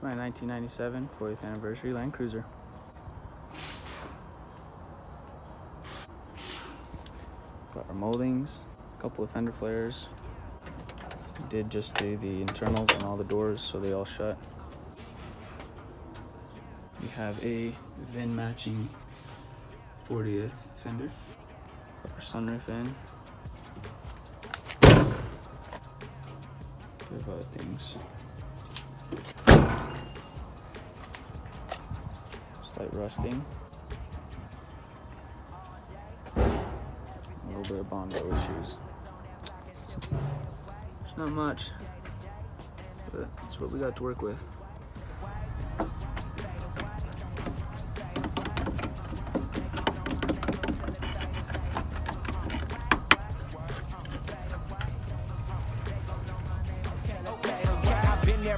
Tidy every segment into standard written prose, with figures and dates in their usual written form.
It's my 1997 40th anniversary Landcruiser. Got our moldings, a couple of fender flares. Did just do the internals on all the doors so they all shut. We have a VIN matching 40th fender. Got our sunroof in. We have other things. Slight rusting. A little bit of Bondo issues. There's not much, but that's what we got to work with.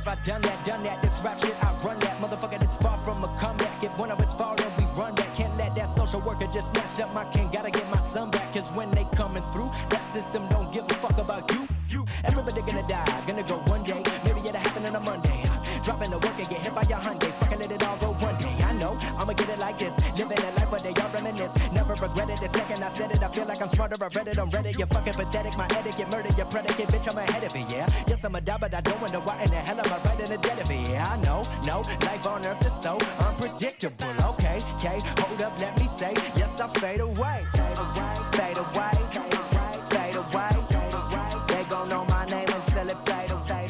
I done that, this rap shit, I run that. Motherfucker, this far from a comeback. If one of us fall, then we run back. Can't let that social worker just snatch up my cane. Gotta get my son back, cause when they coming through, that system don't give a fuck about you. Everybody gonna die, gonna go one day. Maybe it'll happen on a Monday. Dropping the work and get hit by your Hyundai. Fucking let it all go one day. I know, I'ma get it like this. Living a life where they all reminisce. Never regretted the second I said it. I feel like I'm smarter, I read it on Reddit. You're fucking pathetic, my etiquette, murder your predicate. Bitch, I'm ahead of it, yeah. Yes, I'm a die, but I don't wonder why in the hell am I right in the dead of it. Yeah, I know, no, life on earth is so unpredictable. Okay, hold up, let me say, yes, I fade away. Fade away, fade away, fade away, fade away, fade away. They gon' know my name until it fade away.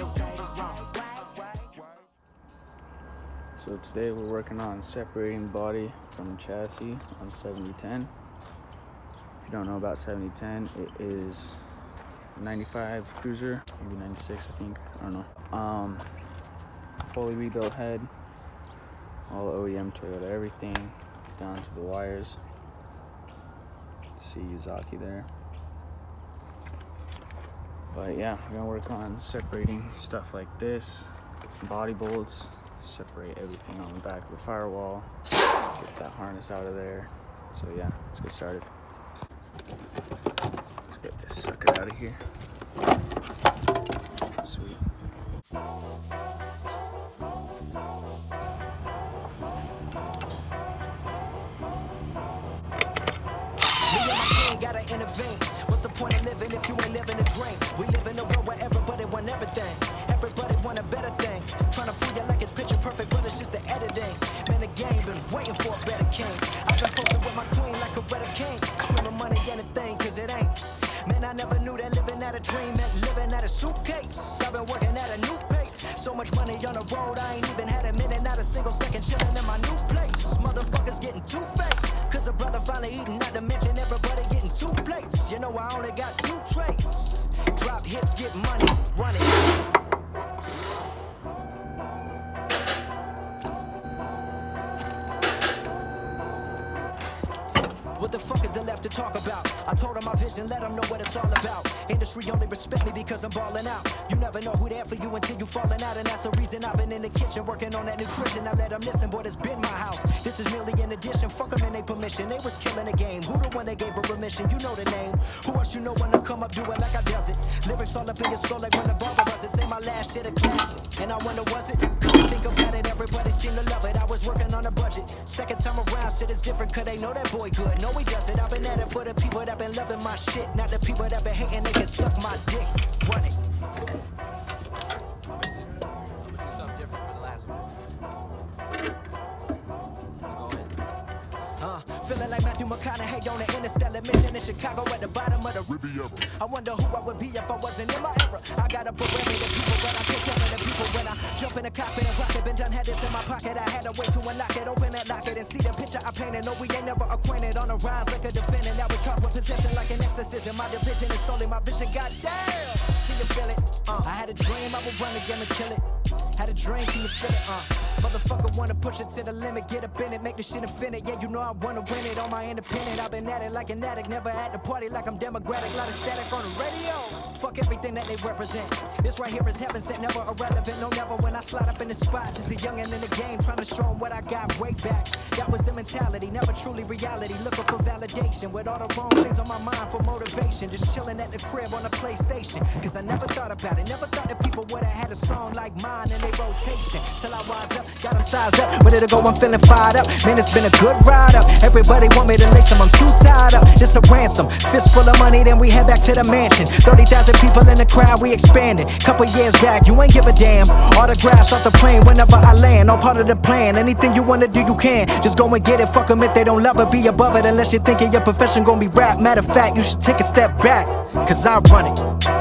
So today we're working on separating the body from the chassis on 7010. If you don't know about 7010, it is 95 Cruiser, maybe 96 I think, I don't know. Fully rebuilt head, all OEM Toyota, everything down to the wires. See Yazaki there. But yeah, we're gonna work on separating stuff like this, body bolts, separate everything on the back of the firewall, get that harness out of there. So yeah, let's get started. Let's get this sucker out of here. Sweet. Gotta intervene. What's the point of living if you ain't living a dream? We live in a world where everybody want everything. Everybody want a better thing. Trying to fool you like it's picture perfect, but it's just the editing. Man, the game been waiting for a better king. I've been posted with my queen like a better king. Screaming money anything, cause it ain't. Man, I never knew that living at a dream meant living at a suitcase. I've been working at a new pace. So much money on the road, I ain't even had a minute, not a single second chilling in my new place. Motherfuckers getting two-faced, cause a brother finally eating, not to mention everybody getting 2 plates. You know I only got 2 traits. Drop hits, get money, run it. What the fuck is there left to talk about? I told them my vision, let them know what it's all about. Industry only respect me because I'm balling out. You never know who there for you until you falling out. And that's the reason I've been in the kitchen working on that nutrition. I let them listen, boy, this been my house. This is merely an addition, fuck them in their permission. They was killing the game, who the one that gave her permission? You know the name. Who else you know wanna come up, do it like I does it? Lyrics all up in your skull like when the barber was it. Say my last shit a classic, and I wonder was it? Think about it, everybody seemed to love it. I was working on a budget. Second time around, shit is different, cause they know that boy good. No, he does it. I've been at it for the people that been loving my shit, not the people that been hating. They can suck my dick. Run it. I'm gonna do something different for the last one. Go ahead. Feeling like Matthew McConaughey on an interstellar mission in Chicago at the bottom of the Riviera. I wonder who I would be if I wasn't in my era. I got up with the people, but I take care of the people when I jump in the cockpit and rock it. Been done, had this in my pocket. I had a way to unlock it, open that locket and see the picture I painted. No, we ain't never acquainted on the rise like a defendant. That was charged with possession like an exorcism. My division is solely my vision. Goddamn, can you feel it? I had a dream I would run the game and kill it. Had a dream, can you feel it? Motherfucker wanna push it to the limit, get up in it, make the shit infinite. Yeah, you know I wanna win it on my independent. I've been at it like an addict, never at the party like I'm democratic. Lot of static on the radio. Fuck everything that they represent. This right here is heaven sent, never irrelevant. No, never when I slide up in the spot, just a youngin' in the game, trying to show 'em what I got way back. That was the mentality, never truly reality, looking for validation, with all the wrong things on my mind for motivation, just chilling at the crib on a PlayStation, cause I never thought about it, never thought that people would've had a song like mine in their rotation, till I wised up, got them sized up, ready to go, I'm feeling fired up, man it's been a good ride up, everybody want me to lace them, I'm too tied up, this a ransom, fist full of money, then we head back to the mansion, 30,000 people in the crowd, we expanded, couple years back, you ain't give a damn, autographs off the plane whenever I land, all part of the plan, anything you wanna do you can, just go and get it, fuck 'em if they don't love it, be above it, unless you think your profession gon' be rap, matter of fact, you should take a step back, cause I run it.